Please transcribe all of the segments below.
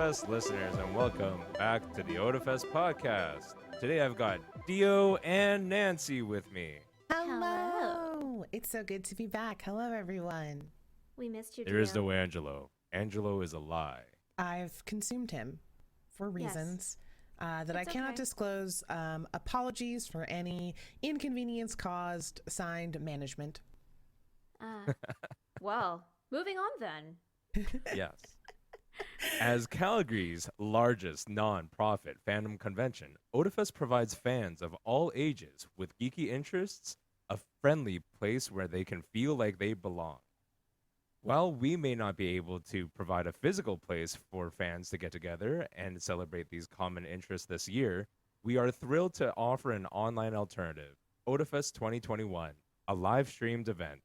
Otafest listeners, and welcome back to the Otafest podcast. Today I've got Deo and Nancy with me. Hello. It's so good to be back. Hello, everyone. We missed you, There is Deo. no Angelo. Angelo is a lie. I've consumed him for reasons that I It's cannot okay. disclose. Apologies for any inconvenience caused. Signed, management. Well, moving on then. Yes. As Calgary's largest non-profit fandom convention, Otafest provides fans of all ages with geeky interests a friendly place where they can feel like they belong. While we may not be able to provide a physical place for fans to get together and celebrate these common interests this year, we are thrilled to offer an online alternative, Otafest 2021, a live-streamed event.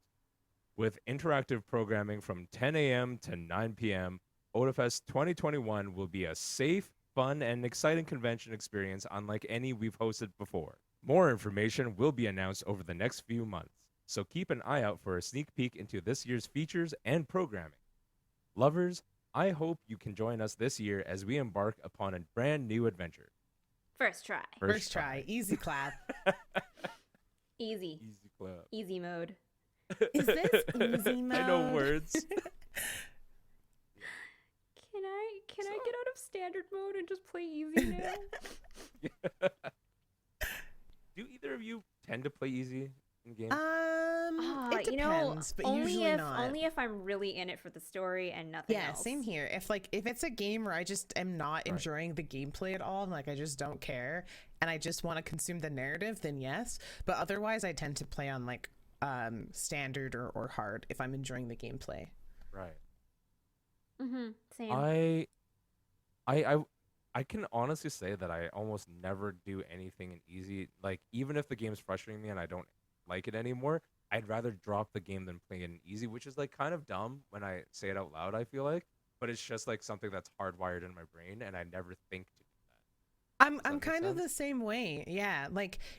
With interactive programming from 10 a.m. to 9 p.m., Otafest 2021 will be a safe, fun, and exciting convention experience unlike any we've hosted before. More information will be announced over the next few months, so keep an eye out for a sneak peek into this year's features and programming. Lovers, I hope you can join us this year as we embark upon a brand new adventure. First try. First try. Easy clap. Easy. Easy clap. Easy mode. Is this easy mode? I know words. Can I get out of standard mode and just play easy now? Do either of you tend to play easy in games? It depends, but usually not. Only if I'm really in it for the story and nothing Yeah, else. same here. If it's a game where I just am not enjoying the gameplay at all, and I just don't care, and I just want to consume the narrative, then yes. But otherwise, I tend to play on standard or hard if I'm enjoying the gameplay. Right. Same. I can honestly say that I almost never do anything in easy. Like, even if the game's frustrating me and I don't like it anymore, I'd rather drop the game than play it in easy, which is kind of dumb when I say it out loud, I feel like. But it's just something that's hardwired in my brain, and I never think to do that. I'm make kind of sense? the same way. Yeah.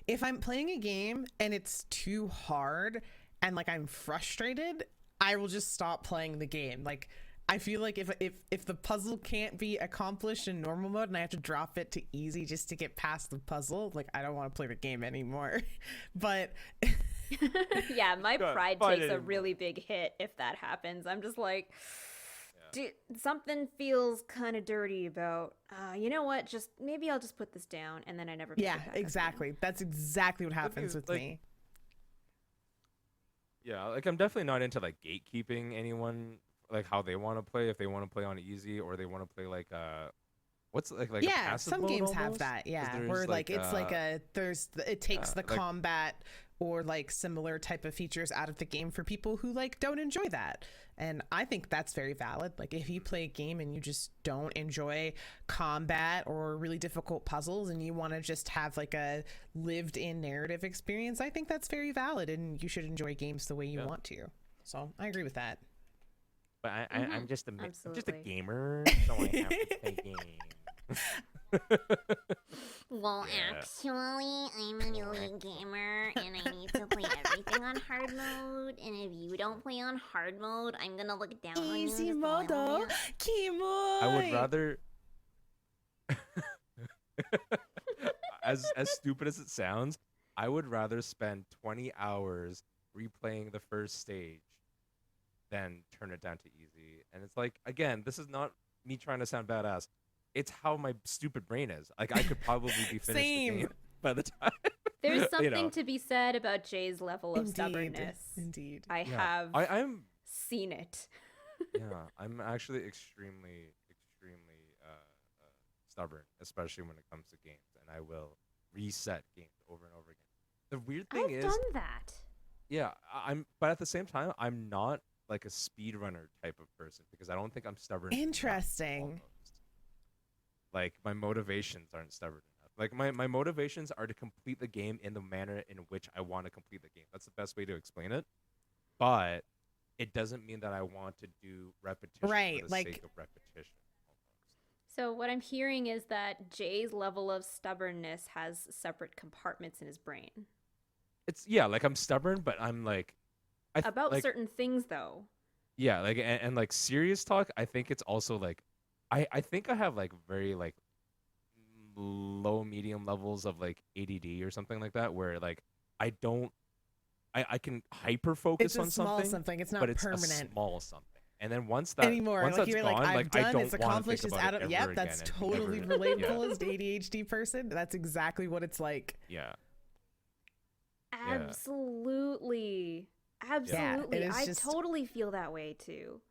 If I'm playing a game and it's too hard and I'm frustrated, I will just stop playing the game. I feel like if the puzzle can't be accomplished in normal mode and I have to drop it to easy just to get past the puzzle, I don't want to play the game anymore. But Yeah, my God, pride fine takes a anymore. really big hit if that happens. I'm just like, dude, something feels kind of dirty about, you know what? Maybe I'll just put this down, and then I never pick yeah, it back up exactly. That's exactly what happens is, with like- me. Yeah, I'm definitely not into gatekeeping anyone, how they want to play. If they want to play on easy or they want to play what's a Yeah, passive some mode games have almost? that. 'Cause Yeah, there's, where it takes the like- combat or similar type of features out of the game for people who don't enjoy that. And I think that's very valid. If you play a game and you just don't enjoy combat or really difficult puzzles and you want to just have a lived in narrative experience, I think that's very valid, and you should enjoy games the way you want to. So I agree with that. But I'm just I'm just a Absolutely. gamer, so I have to play games. Well, Yeah. actually, I'm a new gamer and I need to play everything on hard mode. And if you don't play on hard mode, I'm gonna look down on you. Easy just a mode, little bit. Kimoy. I would rather as stupid as it sounds, I would rather spend 20 hours replaying the first stage than turn it down to easy. And it's again, this is not me trying to sound badass. It's how my stupid brain is. I could probably be finished the Same. game by the time. There's you know. something to be said about Jay's level of stubbornness. Indeed. I Yeah. have I'm seen it. yeah, I'm actually extremely stubborn, especially when it comes to games, and I will reset games over and over again. The weird thing I've is, done that. yeah, but at the same time, I'm not a speedrunner type of person because I don't think I'm stubborn enough, Interesting. almost. My motivations aren't stubborn enough. My motivations are to complete the game in the manner in which I want to complete the game. That's the best way to explain it. But it doesn't mean that I want to do repetition Right, for the sake of repetition. Almost. So what I'm hearing is that Jay's level of stubbornness has separate compartments in his brain. It's I'm stubborn, but I'm About certain things, though. yeah, and serious talk. I think it's also I think I have like very like low medium levels of like ADD or something like that, where like I don't I can hyper focus It's a on small something, something. It's not but it's permanent a small something. And then once that anymore. once Like that's you're gone, like, I've I done, don't it's want to accomplished, think it's about out it of. ever Yep, that's again. totally Yeah. relatable as the ADHD person. That's exactly what it's like. Yeah. Absolutely. Yeah, Absolutely. it is I just- totally feel that way too.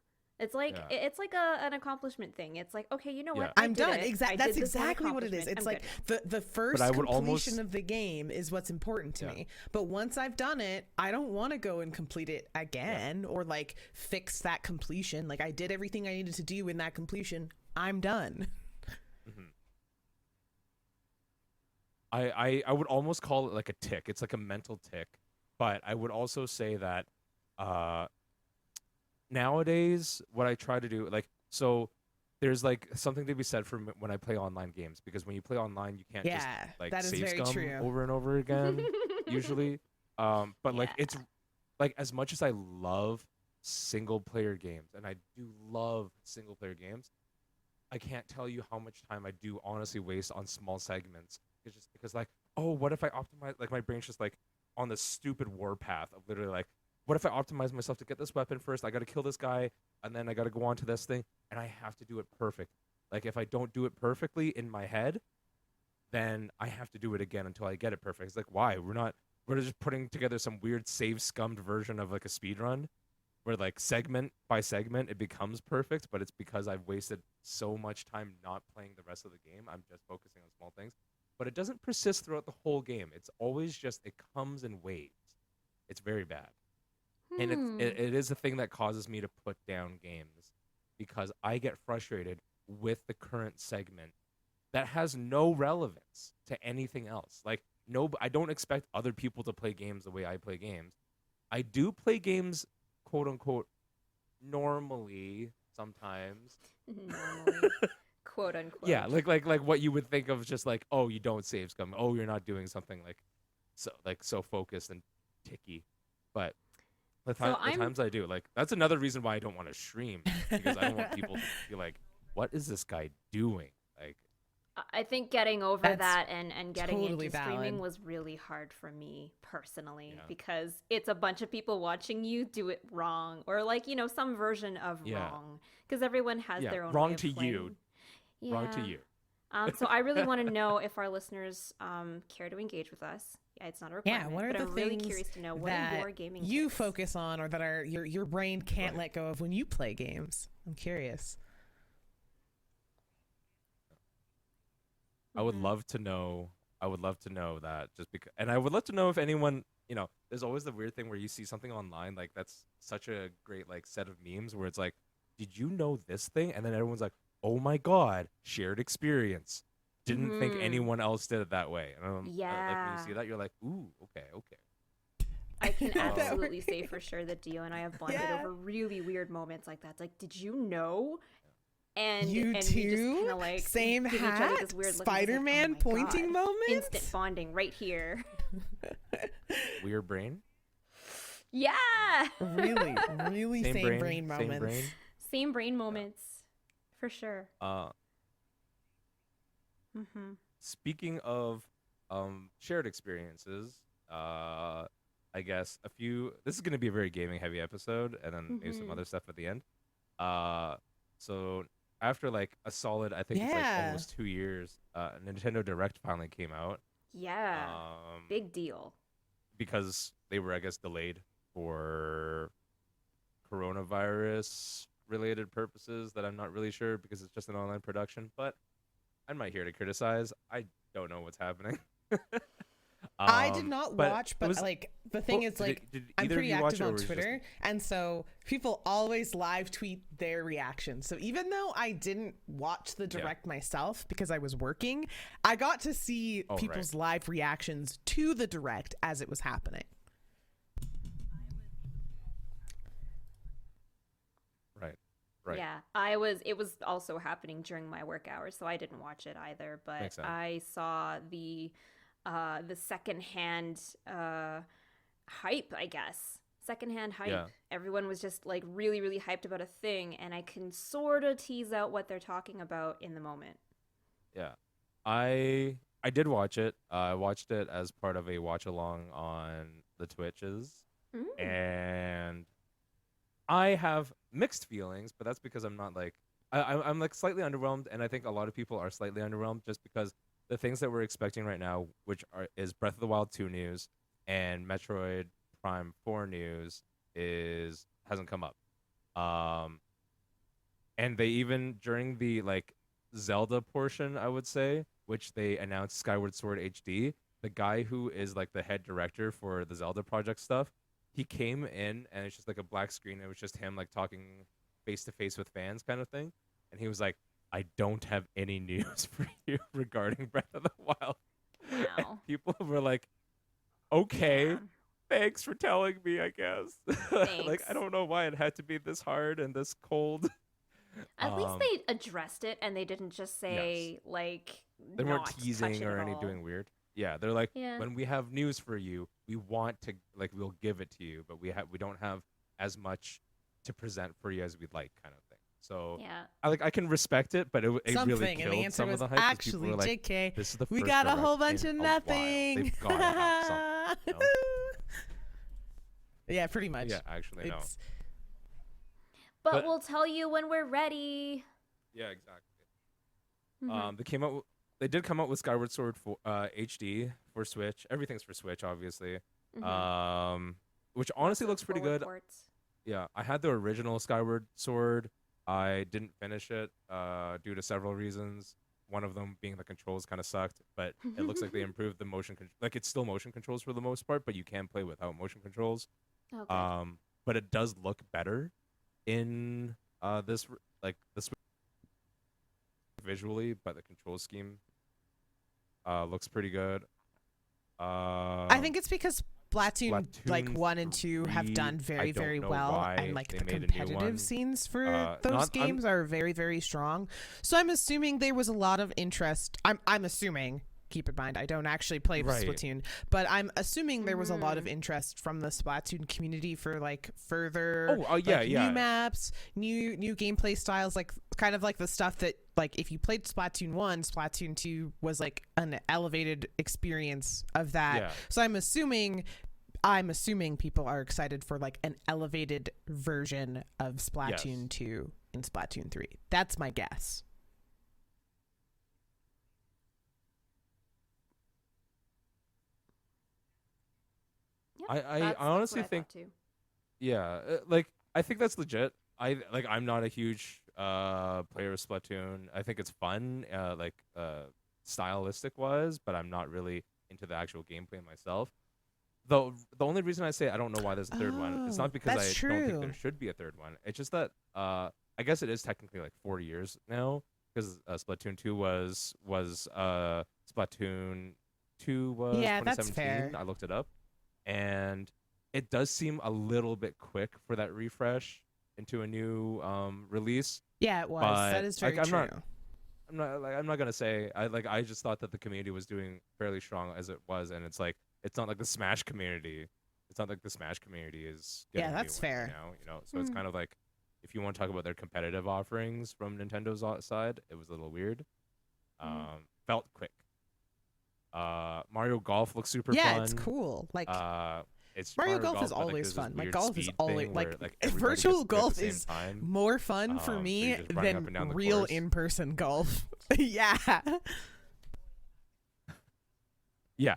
It's like Yeah. it's like an accomplishment thing. It's like, okay, you know what? Yeah. I I'm did done. it. I Exactly. did That's this one exactly what it is. accomplishment. It's I'm like good. the first I would completion almost- of the game is what's important to Yeah. me. But once I've done it, I don't want to go and complete it again or like fix that completion. Like I did everything I needed to do in that completion. I'm done. I would almost call it like a tick. It's like a mental tick. But I would also say that nowadays what I try to do, like, so there's like something to be said for when I play online games, because when you play online you can't just Yeah, like that is save very scum true. over and over again usually. But like Yeah. it's like, as much as I love single player games, and I do love single player games, I can't tell you how much time I do honestly waste on small segments. It's just because like, oh, what if I optimize, like my brain's just like on this stupid warpath of literally like, what if I optimize myself to get this weapon first? I got to kill this guy, and then I got to go on to this thing, and I have to do it perfect. Like if I don't do it perfectly in my head, then I have to do it again until I get it perfect. It's like, why? We're just putting together some weird save scummed version of like a speed run where like segment by segment it becomes perfect, but it's because I've wasted so much time not playing the rest of the game. I'm just focusing on small things. But it doesn't persist throughout the whole game. It's always just, it comes in waves. It's very bad. And it is a thing that causes me to put down games, because I get frustrated with the current segment that has no relevance to anything else. Like, no, I don't expect other people to play games the way I play games. I do play games, quote unquote, normally sometimes. Normally, quote unquote. Yeah, like what you would think of, just like, oh, you don't save scum. Oh, you're not doing something so focused and ticky. But the times I do, like, that's another reason why I don't want to stream, because I don't want people to be like, what is this guy doing? Like, I think getting over That's that and getting totally into streaming valid. was really hard for me personally, Yeah. because it's a bunch of people watching you do it wrong, or like, you know, some version of Yeah. wrong, because everyone has their own wrong way of to you. playing. Wrong to Yeah. you. So I really want to know if our listeners care to engage with us. Yeah, it's not a Yeah, requirement, what are but the I'm really things curious to know, what that are your gaming you tips? focus on, or that are your brain can't Right. let go of when you play games? I'm curious. I would Mhm. love to know. I would love to know that, just because, and I would love to know if anyone, you know, there's always the weird thing where you see something online, like that's such a great like set of memes where it's like, did you know this thing? And then everyone's like, oh my god, shared experience. Didn't think Mhm. anyone else did it that way. And like when Yeah. you see that, you're like, ooh, okay. I can That absolutely works. say for sure that Dio and I have bonded Yeah. over really weird moments like that. It's like, did you know? And You and we just too? kind of like Same give each other hat? this weird look, and it's like, Spider-Man oh my pointing God. moment? Instant bonding right here. Weird brain. Yeah. Really, really same brain moments. Same brain. Same brain moments for sure. Mm-hmm. Speaking of shared experiences, I guess this is going to be a very gaming heavy episode, and then maybe some Mhm. other stuff at the end. So after like a solid, I think it's like Yeah. almost 2 years, Nintendo Direct finally came out. Yeah. Big deal. Because they were, I guess, delayed for coronavirus related purposes that I'm not really sure, because it's just an online production, but I'm not here to criticize. I don't know what's happening. I did not but watch, it but was- like the thing well, is, like, did I'm either of pretty you watch active it, or on was it just Twitter, me? and so people always live tweet their reactions. So even though I didn't watch the direct myself because I was working, I got to see Oh, right. people's live reactions to the direct as it was happening. Right. Yeah, it was also happening during my work hours, so I didn't watch it either, but Makes sense. I saw the secondhand hype, I guess, secondhand hype. Yeah. Everyone was just like really, really hyped about a thing, and I can sort of tease out what they're talking about in the moment. Yeah. I did watch it. I watched it as part of a watch along on the Twitches, and I have mixed feelings, but that's because I'm not like I'm like slightly underwhelmed, and I think a lot of people are slightly underwhelmed just because the things that we're expecting right now, which is Breath of the Wild 2 news and Metroid Prime 4 news, hasn't come up. And they even during the like Zelda portion, I would say, which they announced Skyward Sword HD, the guy who is like the head director for the Zelda project stuff, he came in and it's just like a black screen. It was just him like talking face to face with fans kind of thing. And he was like, I don't have any news for you regarding Breath of the Wild. And Wow. people were like, okay, Yeah. thanks for telling me, I guess. Like, Thanks. I don't know why it had to be this hard and this cold. At least they addressed it, and they didn't just say like They weren't not touch teasing it or at any all. doing weird. Yeah, they're like, Yeah. when we have news for you, we want to like we'll give it to you, but we don't have as much to present for you as we'd like, kind of thing. So Yeah. I can respect it, but it really Something, killed and the answer some was of the hype. 'cause people actually were like, JK. this is the We first got a whole direct bunch of in a while. nothing. They've got to have something. You know? Yeah, pretty much. Yeah, actually, no. It's- But we'll tell you when we're ready. Yeah, exactly. Mhm. They did come out with Skyward Sword for HD for Switch. Everything's for Switch, obviously. Mhm. Which honestly Lots of looks pretty forward good. ports. Yeah, I had the original Skyward Sword. I didn't finish it due to several reasons. One of them being the controls kind of sucked, but it looks like they improved the motion like it's still motion controls for the most part, but you can play without motion controls. Okay. But it does look better in this visually, but the control scheme looks pretty good. I think it's because Splatoon like Splatoon 1 and 2 have 3, done I very, don't very know well, why and like they the made a new competitive one. scenes for those I'm- games are very, very strong. So I'm assuming there was a lot of interest. I'm assuming. Keep in mind, I don't actually play Right. Splatoon, but I'm assuming there was a lot of interest from the Splatoon community for like further new maps, new gameplay styles, like kind of like the stuff that like if you played Splatoon 1, Splatoon 2 was like an elevated experience of that. Yeah. So I'm assuming people are excited for like an elevated version of Splatoon 2 and Splatoon 3. That's my guess. Yep, I honestly what I think thought too. yeah, like I think that's legit. I'm not a huge player of Splatoon. I think it's fun, stylistic wise, but I'm not really into the actual gameplay myself. Though the only reason I say I don't know why there's a third one, it's not because I that's don't think true. there should be a third one. It's just that I guess it is technically like 4 years now because Splatoon 2 was Splatoon 2 was Yeah, that's 2017. fair. I looked it up, and it does seem a little bit quick for that refresh into a new release. Yeah, it was. But, That is very like, true. I'm not gonna say I just thought that the community was doing fairly strong as it was, and it's like it's not like the Smash community. It's not like the Smash community is getting Yeah, new that's ones, fair. You know, so it's kind of like if you want to talk about their competitive offerings from Nintendo's side, it was a little weird. Felt quick. Mario Golf looks super fun. Yeah, it's cool. Like It's Mario Golf is but, like, always there's this fun. Like weird golf is speed always thing like, where, everybody gets virtual to play at golf the same is time. more fun for So me you're just running up and than down the real course. in-person golf. Yeah. Yeah.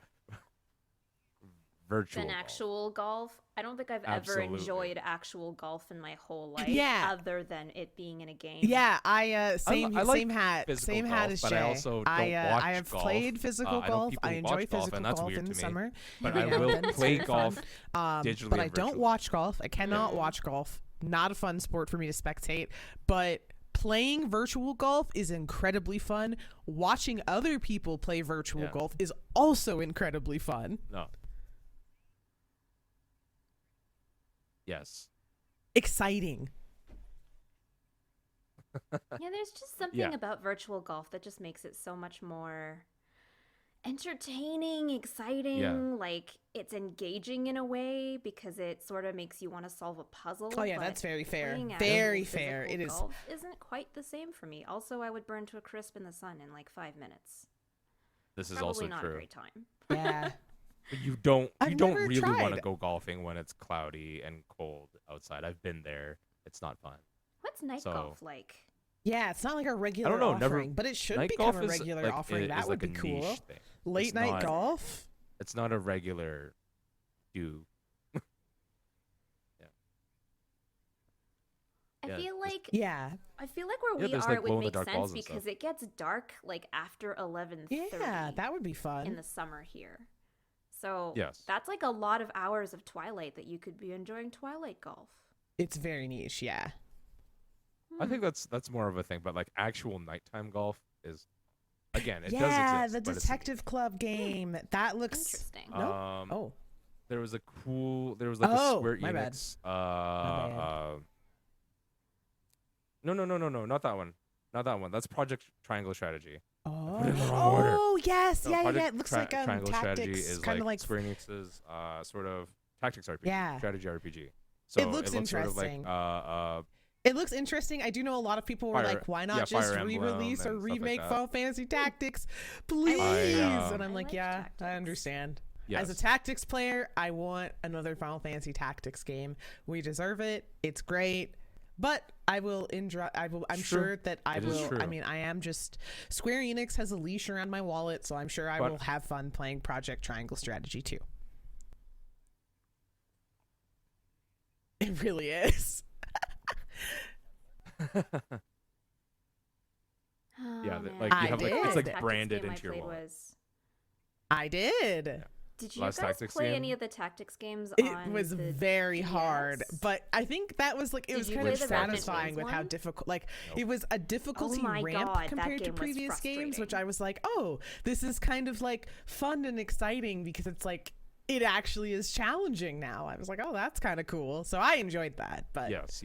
Virtual Than golf. actual golf. I don't think I've Absolutely. ever enjoyed actual golf in my whole life. Yeah. Other than it being in a game. Yeah, I like same hat physical same hat golf, as but Jay. I also don't I watch have golf. played physical I know golf. people I who enjoy watch golf, physical and that's golf weird in to the me. summer. But Yeah, I will that's play very golf fun. digitally But I and don't virtually. watch golf. I cannot watch golf. Not a fun sport for me to spectate, but playing virtual golf is incredibly fun. Watching other people play virtual Yeah. golf is also incredibly fun. No. Yes. Exciting. Yeah, there's just something Yeah. about virtual golf that just makes it so much more entertaining, exciting, Yeah. like it's engaging in a way because it sort of makes you want to solve a puzzle. Oh yeah, but that's very fair. playing actual Very fair. physical It is. golf isn't quite the same for me. Also, I would burn to a crisp in the sun in like 5 minutes. This is Probably also not true. a great time. Yeah. But you don't I've really never want to tried. go golfing when it's cloudy and cold outside. I've been there. It's not fun. What's night So- golf like? Yeah, it's not like a regular know, offering, never- but it should Night become golf a is regular like, offering. is That would like be a cool. niche thing. Late It's night not- golf. It's not a regular do. I Yeah, feel just- like Yeah. where Yeah, we there's, are, like, it would make glow-in-the-dark sense balls and stuff. because it gets dark like after 11:30. Yeah, that would be fun. in the summer here. So Yes. that's like a lot of hours of twilight that you could be enjoying twilight golf. It's very niche. Yeah. I think that's more of a thing, but like actual nighttime golf is, again, it does yeah, exist. the but it's Detective Club game. That looks. Interesting. niche. Nope. Oh. There was like a Oh, Square my bad. Enix. bad. No, not that one. Not that one. That's Project Triangle Strategy. Oh. put it in the wrong order. Oh yes, No, yeah. Project It looks like Triangle Strategy tactics, is kind of like. Square Enix's sort of tactics RPG, Yeah. strategy RPG. So It looks sort of like interesting. It looks interesting. I do know a lot of people were Fire- like, "Why not yeah, just Fire Emblem re-release or and stuff like remake that. Final Fantasy Tactics, please?" and I'm I like, like "Yeah, tactics. I understand." yes. As a tactics player, I want another Final Fantasy Tactics game. We deserve it. It's great. But I'm It's sure that I It is will. true. I mean, I am just. Square Enix has a leash around my wallet, so I'm sure I But- will have fun playing Project Triangle Strategy too. It really is. Yeah, Oh, like man. you I have like it's did. like Tactics branded game I into your played wallet. was- I did. Did you Last guys Tactics play game? any of the tactics games It on was the very hard, DS? but I think that was like it Did was you kind play of the Rapid satisfying Games with how one? difficult. Like Nope. it was a difficulty my ramp God, that compared to game was previous games, which frustrating. I was like, oh, this is kind of like fun and exciting because it's like it actually is challenging now. I was like, oh, that's kind of cool. So I enjoyed that, but Yes.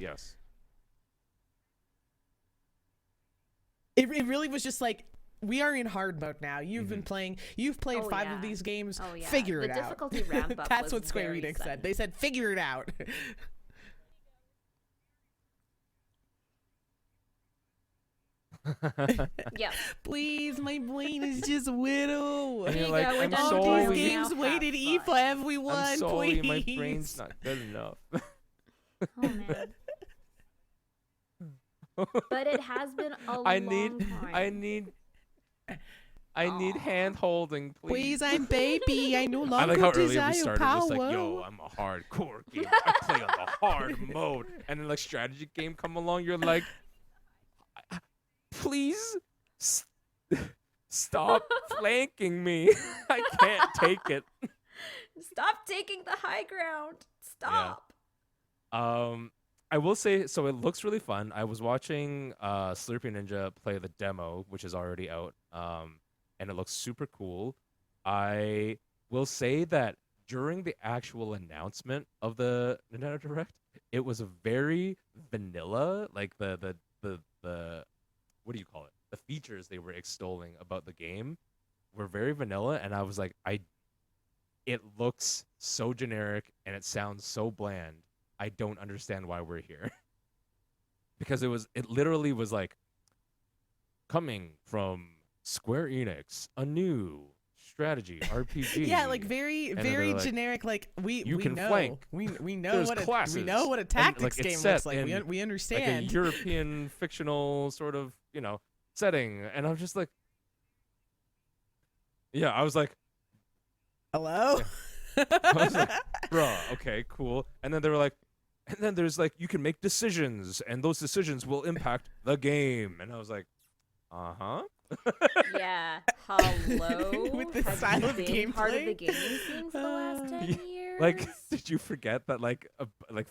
it really was just like. We are in hard mode now. You've been playing. You've played Oh, 5 yeah. of these games. Oh, yeah. Figure The it out. difficulty ramp up That's was what Square very Enix sudden. said. They said, "Figure it out." Yep. Please, my brain is just little. And Here you're you like, go, we're I'm done All with sorry. this these game. games Now waited have E for fun. everyone. I'm sorry, my please. brain's not good enough. Oh man. But it has been a I long need, time. I need hand holding, Please, please. I'm baby. I no I longer like how earlier desire we started power. just like, yo, I'm a hardcore gamer. I play on the hard mode. And then like strategy game come along, you're like, please stop flanking me. I can't take it. Stop taking the high ground. Stop. I will say, so it looks really fun. I was watching Slurpee Ninja play the demo, which is already out, and it looks super cool. I will say that during the actual announcement of the Nintendo Direct, it was a very vanilla, like the what do you call it? The features they were extolling about the game were very vanilla, and I was like, it looks so generic and it sounds so bland. I don't understand why we're here. Because it literally was like coming from Square Enix, a new strategy RPG. Yeah, like very, And then very they're like, generic. Like we can know, flank. we know There's what classes. we know what a And, tactics like, it's game set looks like. We in, like a understand. European fictional sort of, setting. And I'm just like, yeah, I was like, Hello. I was like, bruh, okay, cool. And then they were like, and then there's like, you can make decisions, and those decisions will impact the game. And I was like, uh-huh. Yeah. Hello. With the Have style you of been part of gameplay? the gaming scene for the last 10 Yeah, years? Like, did you forget that like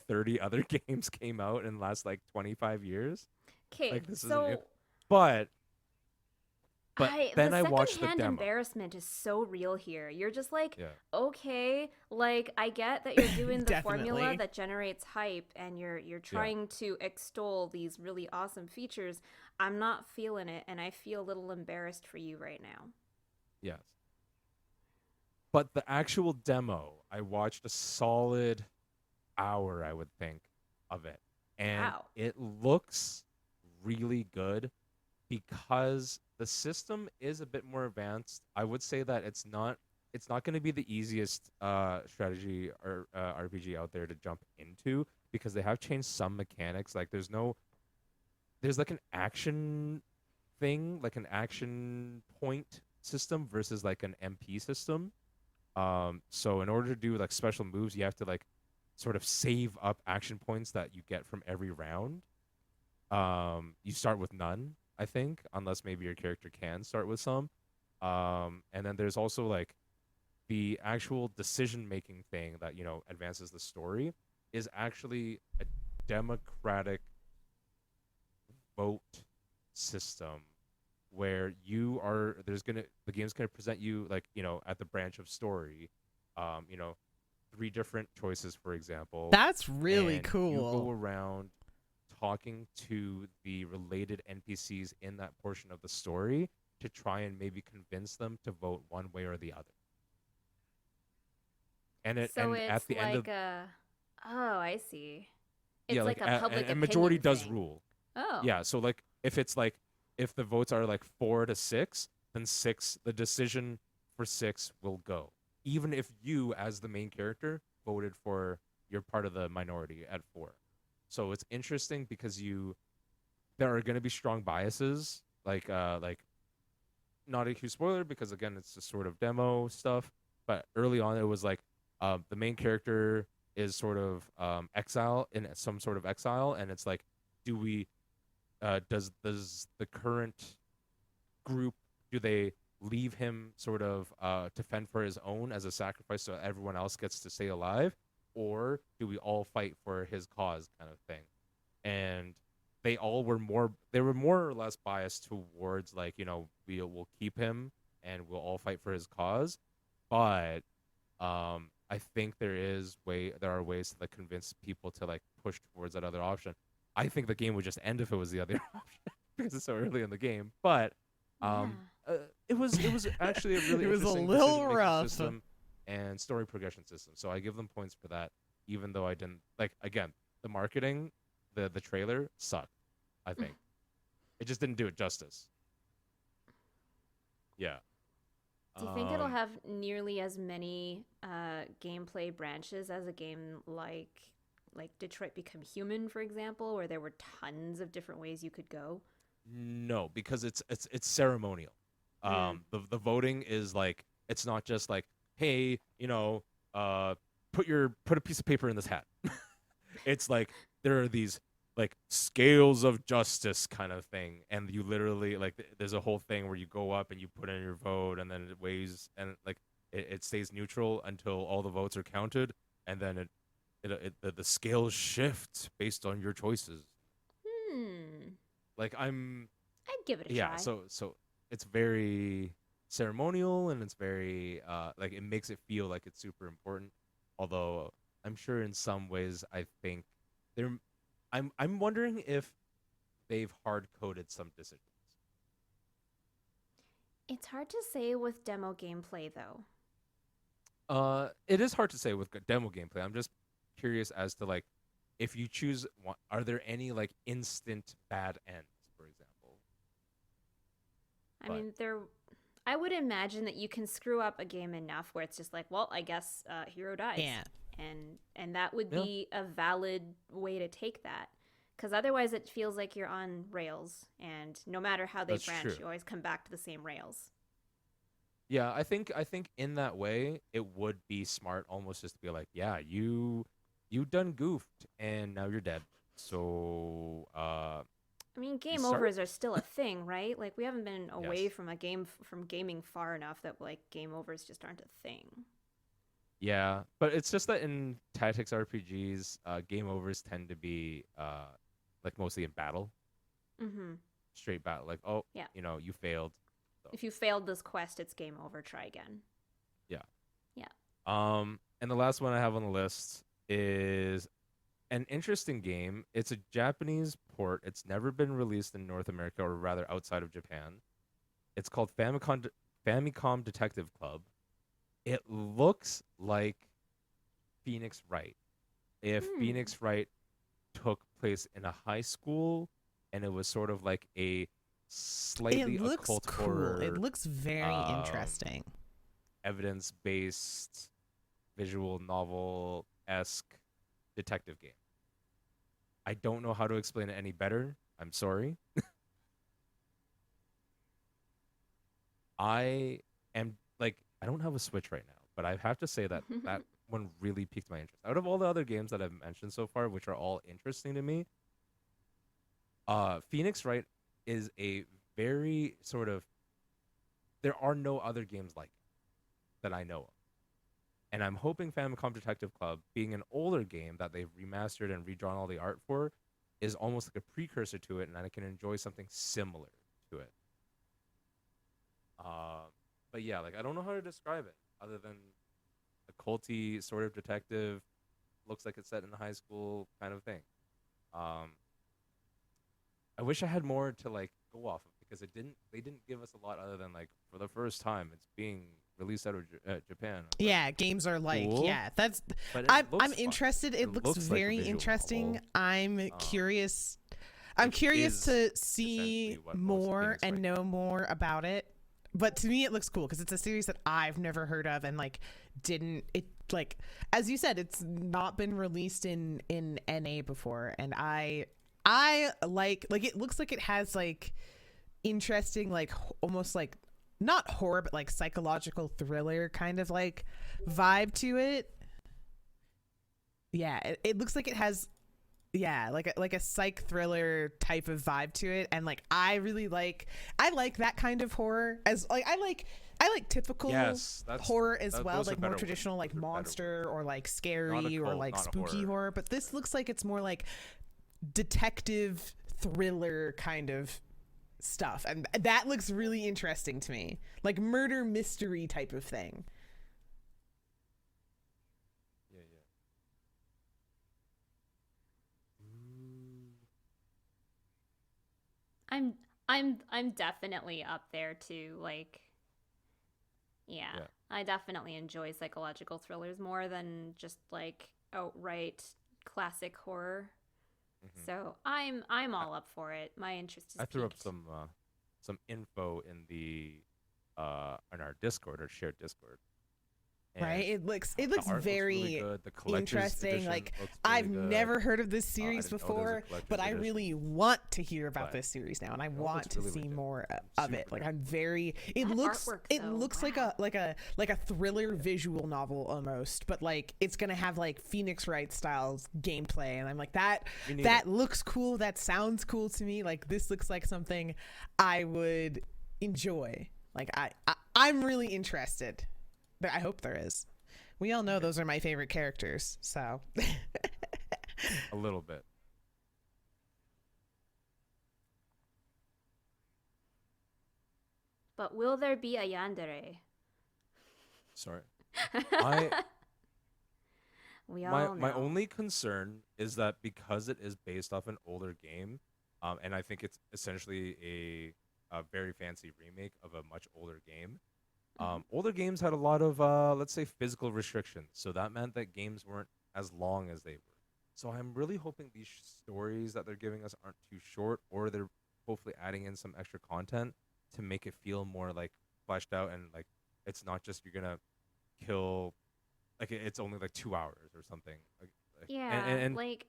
30 other games came out in the last like 25 years? Okay, like, this isn't so it. But then the I watched the secondhand demo. embarrassment is so real here. You're just like, Yeah. okay, like I get that you're doing the formula Definitely. that generates hype and you're trying to extol these really awesome features. I'm not feeling it, and I feel a little embarrassed for you right now. Yes. But the actual demo, I watched a solid hour, I would think, of it. And Wow. it looks really good because the system is a bit more advanced. I would say that it's not going to be the easiest strategy or RPG out there to jump into because they have changed some mechanics. Like there's like an action thing, like an action point system versus like an MP system. So in order to do like special moves, you have to like sort of save up action points that you get from every round. You start with none, I think, unless maybe your character can start with some. And then there's also like the actual decision making thing that advances the story is actually a democratic vote system where the game's gonna present you like at the branch of story, um you know 3 different choices, for example. That's really And you go cool. around talking to the related NPCs in that portion of the story to try and maybe convince them to vote one way or the other. So And it's at the end of like a. Oh, I see. yeah, It's like a public and majority opinion does thing. rule. Oh. Yeah, so like if the votes are like 4 to 6, then 6 the decision for 6 will go. Even if you as the main character voted for you're part of the minority at 4. So it's interesting because there are going to be strong biases like not a huge spoiler because again it's just sort of demo stuff, but early on it was like the main character is sort of exile in some sort of exile, and it's like do we does the current group, do they leave him sort of to fend for his own as a sacrifice so everyone else gets to stay alive, or do we all fight for his cause kind of thing? And they were more or less biased towards like we will keep him and we'll all fight for his cause. But I think there are ways to like convince people to like push towards that other option. I think the game would just end if it was the other option because it's so early in the game. But Yeah. it was actually a really It was a interesting little decision-making rough. system and story progression system. So I give them points for that, even though I didn't like. Again, the marketing, the trailer sucked. I think it just didn't do it justice. Yeah. Do you think it'll Um, have nearly as many gameplay branches as a game like Detroit Become Human, for example, where there were tons of different ways you could go? no, because it's ceremonial. Mm. The voting is like it's not just like hey, put a piece of paper in this hat. It's like there are these like scales of justice kind of thing, and you literally like there's a whole thing where you go up and you put in your vote, and then it weighs and like it stays neutral until all the votes are counted, and then the scales shift based on your choices. Hmm. Like I'd give it a yeah, try. so it's very ceremonial and it's very like it makes it feel like it's super important. Although I'm sure in some ways I think they're I'm wondering if they've hard coded some decisions. It's hard to say with demo gameplay, though. It is hard to say with demo gameplay. I'm just curious as to like if you choose one, are there any like instant bad ends, for example? I But mean, I would imagine that you can screw up a game enough where it's just like, well, I guess hero dies. Yeah. And that would Yeah. be a valid way to take that. Because otherwise it feels like you're on rails. And no matter how they That's branch, true. you always come back to the same rails. yeah, I think in that way it would be smart almost just to be like, yeah, you done goofed and now you're dead. So I mean, game start overs are still a thing, right? Like, we haven't been away yes. from from gaming far enough that, like, game overs just aren't a thing. Yeah, but it's just that in tactics RPGs, game overs tend to be like mostly in battle, Mm-hmm. straight battle. Like, oh, Yeah. you failed. So, If you failed this quest, it's game over. Try again. yeah. Yeah. And the last one I have on the list is an interesting game. It's a Japanese port. It's never been released in North America, or rather outside of Japan. It's called Famicom Detective Club. It looks like Phoenix Wright. If Phoenix Wright took place in a high school and it was sort of like a slightly It looks occult cool. horror, It looks very interesting. evidence-based visual novel-esque detective game. I don't know how to explain it any better. I'm sorry. I am like, I don't have a Switch right now, but I have to say that that one really piqued my interest. Out of all the other games that I've mentioned so far, which are all interesting to me, Phoenix Wright is a very sort of, there are no other games like it that I know of. And I'm hoping Famicom Detective Club, being an older game that they've remastered and redrawn all the art for, is almost like a precursor to it, and I can enjoy something similar to it. But yeah, like, I don't know how to describe it other than a culty sort of detective, looks like it's set in a high school kind of thing. I wish I had more to like go off of, because they didn't give us a lot other than like, for the first time it's being released out of Japan. I was like, Yeah, games are like, cool, yeah, that's. but it I'm looks fun. interested. It looks like a very visual interesting. novel. I'm curious. I'm Which curious is to see essentially what most more Phoenix and Wright know does. more about it. But to me, it looks cool because it's a series that I've never heard of and like didn't it like, as you said, it's not been released in NA before, and I like it looks like it has like interesting, like almost like not horror but like psychological thriller kind of like vibe to it. Yeah, it looks like it has, yeah, like a psych thriller type of vibe to it, and like I like that kind of horror, as like I like typical Yes, horror as well, those are like more better traditional words. like Those are better monster or like Not scary a or cult, like not a spooky horror, but this looks like it's more like detective thriller kind of stuff, and that looks really interesting to me, like murder mystery type of thing. Yeah, yeah. I'm definitely up there too. Like, yeah, Yeah. I definitely enjoy psychological thrillers more than just like outright classic horror. Mhm. So I'm all up for it. My interest is I threw up piqued. some info in the in our Discord, our shared Discord. Right, And it the looks art looks really very good. The collector's interesting. edition Like, looks really I've good. never heard of this I series didn't know there was a before, collector's but I edition, really want to hear about but this series now, and I it want looks to really see legit. more I'm of it. super Like, down. I'm very. It That looks. artwork, It though, looks wow. like a thriller visual novel almost, but like it's gonna have like Phoenix Wright styles gameplay, and I'm like that. We need That it. looks cool. That sounds cool to me. Like, this looks like something I would enjoy. Like, I'm really interested. But I hope there is. We all know those are my favorite characters, so. A little bit. But will there be a yandere? Sorry. I We all know. my only concern is that because it is based off an older game, and I think it's essentially a very fancy remake of a much older game. Older games had a lot of let's say physical restrictions, so that meant that games weren't as long as they were. So I'm really hoping these stories that they're giving us aren't too short, or they're hopefully adding in some extra content to make it feel more like fleshed out, and like it's not just you're gonna kill, like it's only like 2 hours or something. Yeah, and like,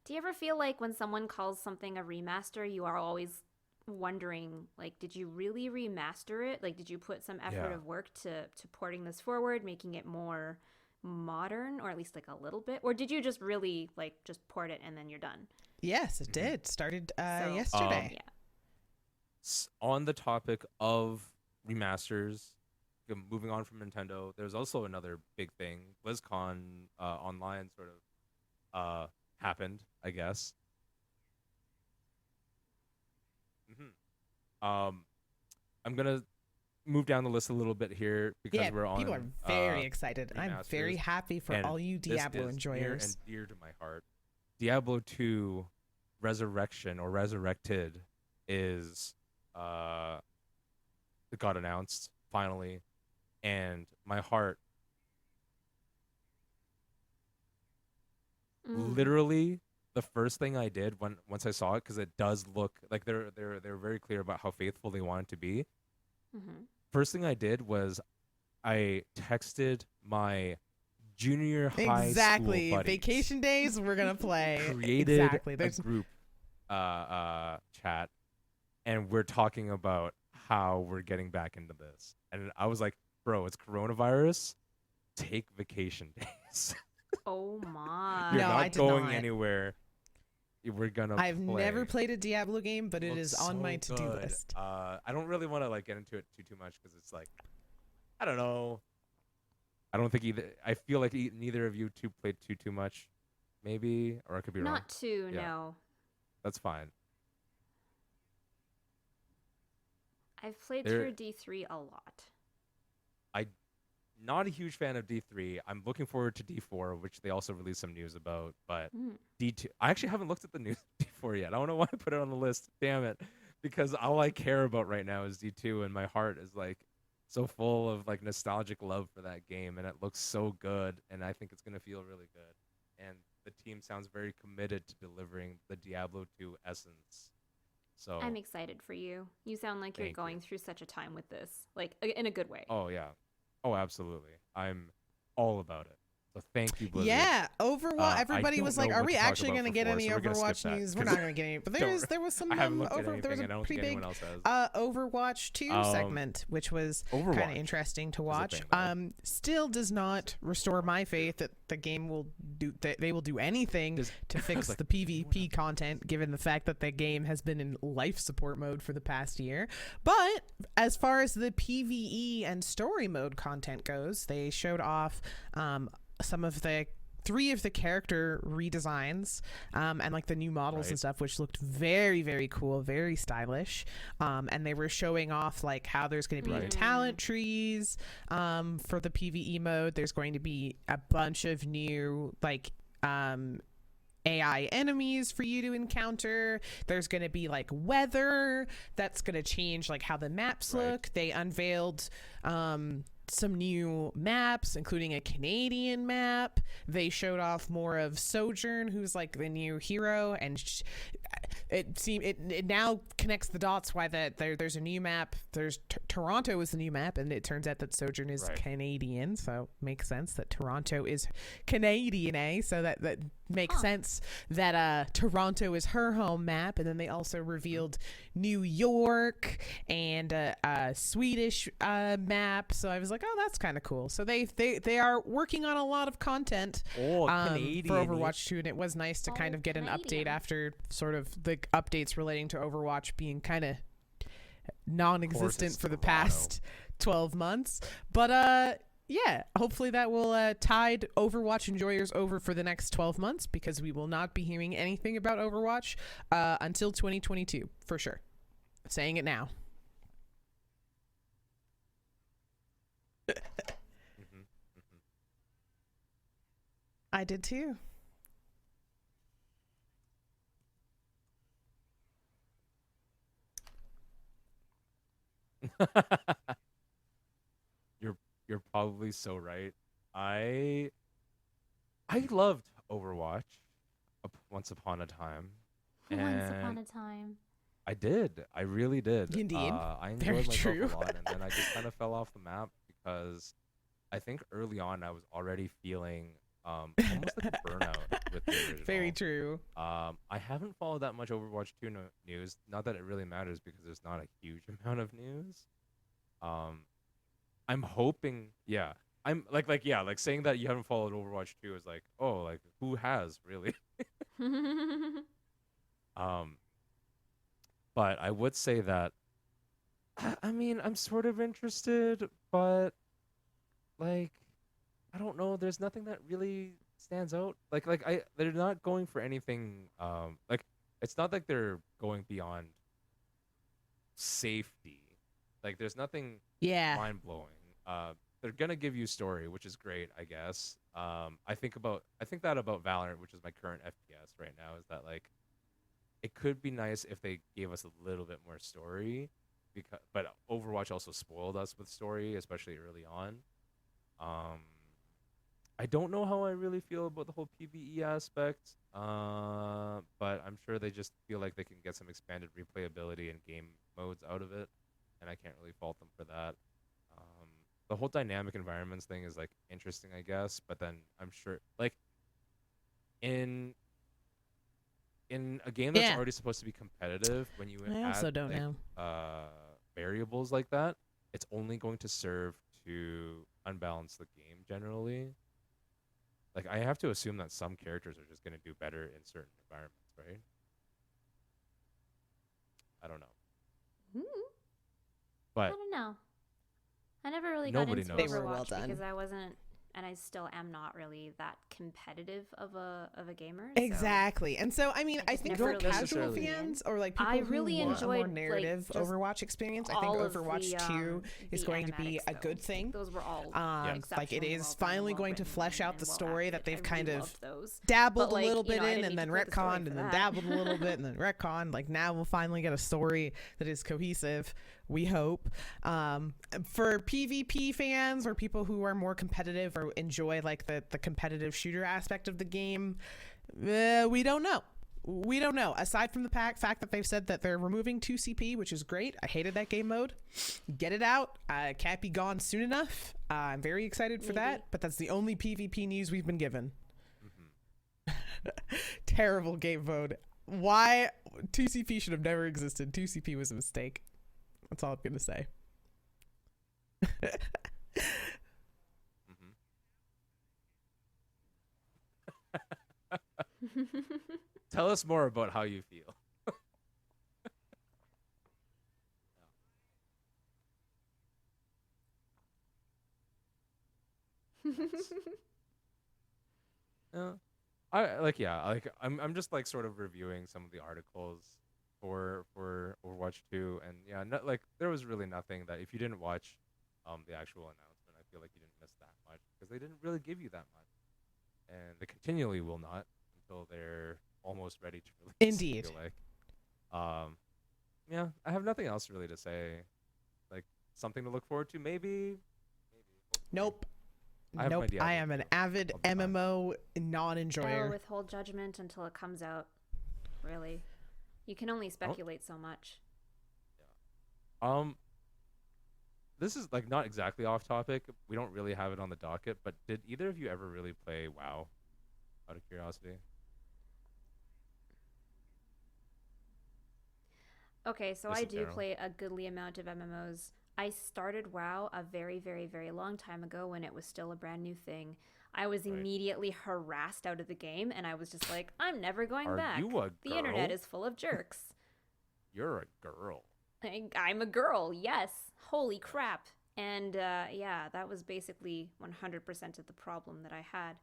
do you ever feel like when someone calls something a remaster, you are always wondering, like, did you really remaster it? Like, did you put some effort Yeah. of work to porting this forward, making it more modern, or at least like a little bit? Or did you just really like just port it and then you're done? Yes, it did. Started So, yesterday. Yeah. on the topic of remasters, moving on from Nintendo, there's also another big thing. BlizzCon Online sort of happened, I guess. I'm gonna move down the list a little bit here because Yeah, we're on. people are very excited. I'm very remasters, happy for and all you this Diablo is enjoyers. near and dear to my heart. Diablo 2 Resurrection or Resurrected is it got announced finally, and my heart Literally, the first thing I did once I saw it, because it does look like they're very clear about how faithful they want it to be. First thing I did was I texted my junior high school buddies. Vacation days, we're gonna play. Created exactly. a group chat, and we're talking about how we're getting back into this. And I was like, bro, it's coronavirus. Take vacation days. Oh my! You're No, not I did going not. anywhere. We're gonna. I've play. never played a Diablo game, but it Looks is on so my to-do good. list. I don't really want to like get into it too much because it's like, I don't know. I don't think either. I feel like neither of you two played too much, maybe, or I could be wrong. Not too. Yeah. No. That's fine. I've played There- through D3 a lot. Not a huge fan of D3. I'm looking forward to D4, which they also released some news about. But D2, I actually haven't looked at the news for D4 yet. I don't know why I put it on the list. Damn it, because all I care about right now is D2, and my heart is like so full of like nostalgic love for that game, and it looks so good, and I think it's gonna feel really good. And the team sounds very committed to delivering the Diablo 2 essence. So I'm excited for you. You sound like you're Thank going you. through such a time with this, like in a good way. Oh yeah. Oh, absolutely. I'm all about it. So thank you, Blizzard. Yeah, Overwatch. I Everybody don't was know like, "Are what we to talk actually about going to for get four, any so we're gonna skip Overwatch that, news?" We're 'cause not going to get any. But there was some I haven't looked at there anything, was and I a don't pretty think big anyone else has. Overwatch 2 segment, which was kind Overwatch of interesting to is a watch. thing, though. Still does not restore my faith that the game will do. That they will do anything to fix like, the PvP content, given the fact that the game has been in life support mode for the past year. But as far as the PvE and story mode content goes, they showed off some of the 3 of the character redesigns and like the new models and stuff, which looked very, very cool, very stylish. And they were showing off like how there's going to be talent trees for the PvE mode. There's going to be a bunch of new like AI enemies for you to encounter. There's going to be like weather that's going to change like how the maps look. They unveiled some new maps, including a Canadian map. They showed off more of Sojourn, who's like the new hero, and it now connects the dots why there's a new map. There's Toronto is the new map, and it turns out that Sojourn is Canadian, so makes sense that Toronto is Canadian, so that makes sense that Toronto is her home map. And then they also revealed New York and a Swedish map, so I was like, oh, that's kind of cool. So they are working on a lot of content for Overwatch 2, and it was nice to kind of get an update after sort of the updates relating to Overwatch being kind of non-existent for the past 12 months. But yeah, hopefully that will tide Overwatch enjoyers over for the next 12 months, because we will not be hearing anything about Overwatch until 2022 for sure. Saying it now. I did too. You're probably so right. I loved Overwatch once upon a time. Once upon a time. I did. I really did. Indeed. I enjoyed Very myself true. a lot, and then I just kind of fell off the map because I think early on I was already feeling almost like a burnout with the original. Very true. I haven't followed that much Overwatch 2 news. Not that it really matters because there's not a huge amount of news. I'm hoping, yeah. I'm like saying that you haven't followed Overwatch 2 is like, oh, like who has really? But I would say that I mean, I'm sort of interested, but like I don't know, there's nothing that really stands out. They're not going for anything like it's not like they're going beyond safety. Like there's nothing mind blowing. They're gonna give you story, which is great, I guess. I think that about Valorant, which is my current FPS right now, is that like it could be nice if they gave us a little bit more story, but Overwatch also spoiled us with story, especially early on. I don't know how I really feel about the whole PvE aspect, but I'm sure they just feel like they can get some expanded replayability and game modes out of it, and I can't really fault them for that. Um, the whole dynamic environments thing is like interesting, I guess, but then I'm sure like in a game that's Yeah. already supposed to be competitive, when you I add also don't like, know. variables like that, it's only going to serve to unbalance the game generally. Like I have to assume that some characters are just going to do better in certain environments, right? I don't know, I but don't know. I never really Nobody got knows. into They were well Overwatch done. because I wasn't, and I still am not really that competitive of a gamer. So Exactly. And so, I mean, I I just think never for really casual necessarily- fans or like people I who really want a more enjoyed, like, narrative just Overwatch experience, I think all of Overwatch the, 2 is the going to be animatics, a though. good thing. Those were all Like it exceptionally is well done, finally well going to written, flesh out and the well story that acted. they've I kind really of loved those. dabbled But, like, a little you bit know, I in didn't and need then to play the story retconned for and then that. dabbled a little bit and then retconned. Like now we'll finally get a story that is cohesive, we hope. For PvP fans or people who are more competitive or enjoy like the competitive shooter aspect of the game, we don't know. We don't know. Aside from the fact that they've said that they're removing 2CP, which is great. I hated that game mode. Get it out. It can't be gone soon enough. I'm very excited for that, but that's the only PvP news we've been given. Terrible game mode. Why 2CP should have never existed. 2CP was a mistake. That's all I'm going to say. Tell us more about how you feel. Yeah. I'm just like sort of reviewing some of the articles for Overwatch 2, and yeah, like there was really nothing that if you didn't watch the actual announcement, I feel like you didn't miss that much because they didn't really give you that much, and they continually will not until they're almost ready to release. Indeed. I feel like, yeah, I have nothing else really to say. Like something to look forward to, maybe. Nope. I have my Nope. Diablo I am an 2. avid I'll be fine. MMO I non-enjoyer. will withhold judgment until it comes out. Really, you can only speculate so much. This is like not exactly off topic. We don't really have it on the docket, but did either of you ever really play WoW? Out of curiosity. Okay, so Just I in do general. play a goodly amount of MMOs. I started WoW a very, very, very long time ago when it was still a brand new thing. I was Right. immediately harassed out of the game, and I was just like, I'm never going Are back. you a The internet girl? is full of jerks. You're a girl. I'm a girl, yes. Holy crap. And yeah, that was basically 100% of the problem that I had.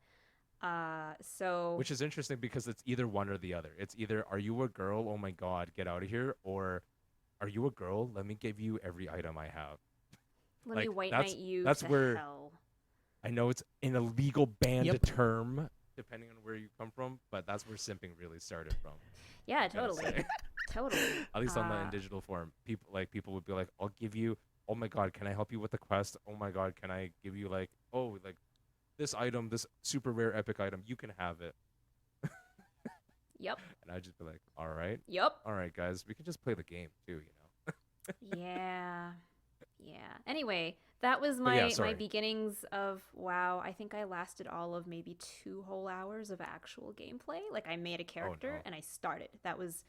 So Which is interesting because it's either one or the other. It's either are you a girl? Oh my god, get out of here, or are you a girl? Let me give you every item I have. let me like, white that's- knight you that's to where- hell. I know it's an illegal banned Yep. term depending on where you come from, but that's where simping really started from. Yeah, gotta totally. say. Totally. At least in digital form, people would be like, "I'll give you. Oh my god, can I help you with the quest? Oh my god, can I give you like this item, this super rare epic item? You can have it." Yep. And I'd just be like, "All right, Yep. guys, we can just play the game too, you know." Yeah. Yeah. Anyway, that was But yeah, my sorry. beginnings of WoW. I think I lasted all of maybe 2 whole hours of actual gameplay. Like I made a character no. and I started. That was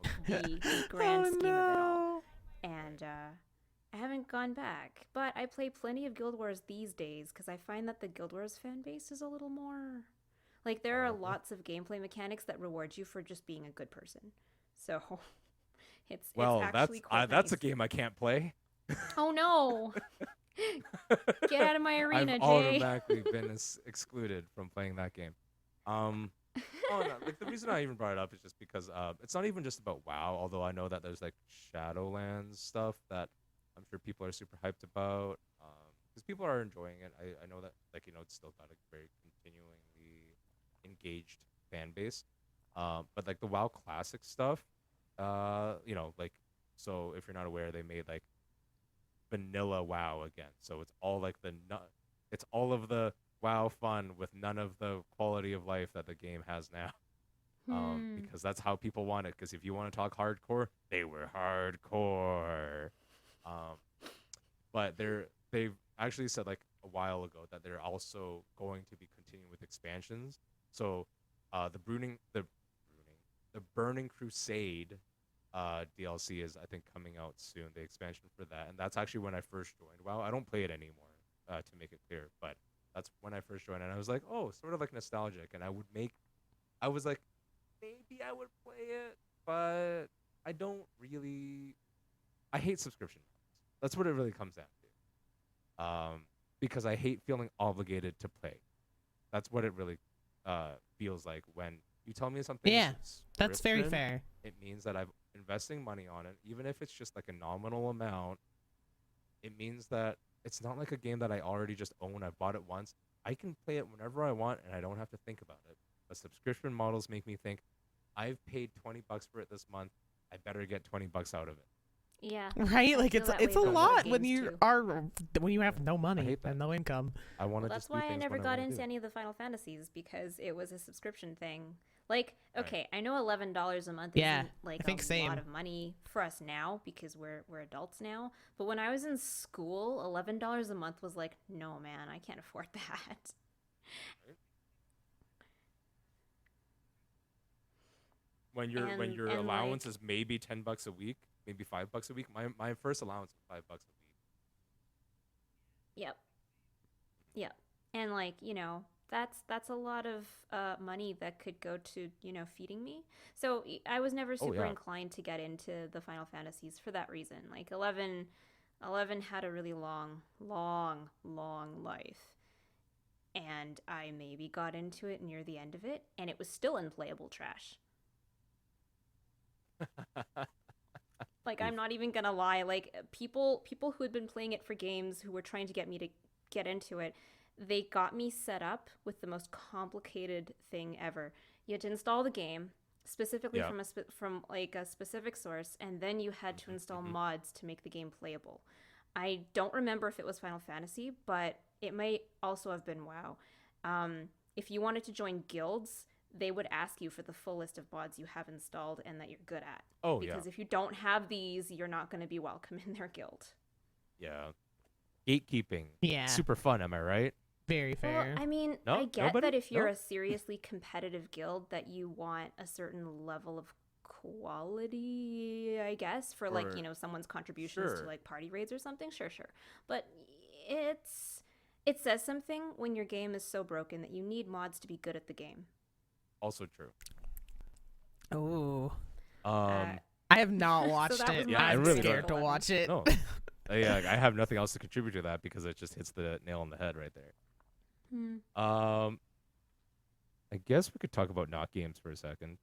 Oh, the grand scheme of it all. And I haven't gone back. But I play plenty of Guild Wars these days because I find that the Guild Wars fan base is a little more like there are Oh. lots of gameplay mechanics that reward you for just being a good person. So it's well, actually quite that's a nice. game I can't play. Oh no! Get out of my arena, I've Jay. automatically been excluded from playing that game. Oh no, like the reason I even brought it up is just because it's not even just about WoW, although I know that there's like Shadowlands stuff that I'm sure people are super hyped about. Because people are enjoying it. I know that it's still got a very continually engaged fan base. But like the WoW classic stuff, so if you're not aware, they made like vanilla WoW again. So it's all like it's all of the WoW fun with none of the quality of life that the game has now. Because that's how people want it. Because if you want to talk hardcore, they were hardcore. Um, but they've actually said like a while ago that they're also going to be continuing with expansions. So the Burning Crusade DLC is I think coming out soon. The expansion for that, and that's actually when I first joined. WoW, I don't play it anymore, to make it clear, but that's when I first joined, and I was like, oh, sort of like nostalgic, and I was like, maybe I would play it, but I don't really. I hate subscription models. That's what it really comes down to. Because I hate feeling obligated to play. That's what it really feels like when you tell me something. Yeah, that's very fair. It means that I'm investing money on it, even if it's just like a nominal amount. It means that it's not like a game that I already just own. I've bought it once. I can play it whenever I want, and I don't have to think about it. But subscription models make me think, I've paid $20 for it this month. I better get $20 out of it. Yeah. Right? Like it's a lot when you when you have no I money hate that. and no income. I want to. Well, that's why I never got into any of the Final Fantasies, because it was a subscription thing. Like, okay, I know $11 a month isn't like a lot of money for us now because we're adults now. But when I was in school, $11 a month was like, no man, I can't afford that. When your allowance is maybe $10 a week, maybe $5 a week. My first allowance was $5 a week. Yep. And like, you know, that's a lot of money that could go to, you know, feeding me. So I was never super inclined to get into the Final Fantasies for that reason. Like 11 had a really long life. And I maybe got into it near the end of it, and it was still unplayable trash. Like, I'm not even gonna lie. Like, people who had been playing it for games, who were trying to get me to get into it, they got me set up with the most complicated thing ever. You had to install the game specifically from like a specific source, and then you had to install mods to make the game playable. I don't remember if it was Final Fantasy, but it might also have been WoW. If you wanted to join guilds, they would ask you for the full list of mods you have installed and that you're good at. Because if you don't have these, you're not going to be welcome in their guild. Yeah. Gatekeeping. Yeah. Super fun, am I right? Very fair. Well, I mean, I get that if you're a seriously competitive guild, that you want a certain level of quality, I guess, for like, you know, someone's contributions to like party raids or something. Sure. But it says something when your game is so broken that you need mods to be good at the game. Also true. Oh. I have not watched it. Yeah, I'm really scared to watch it. No. Yeah, I have nothing else to contribute to that because it just hits the nail on the head right there. I guess we could talk about not games for a second.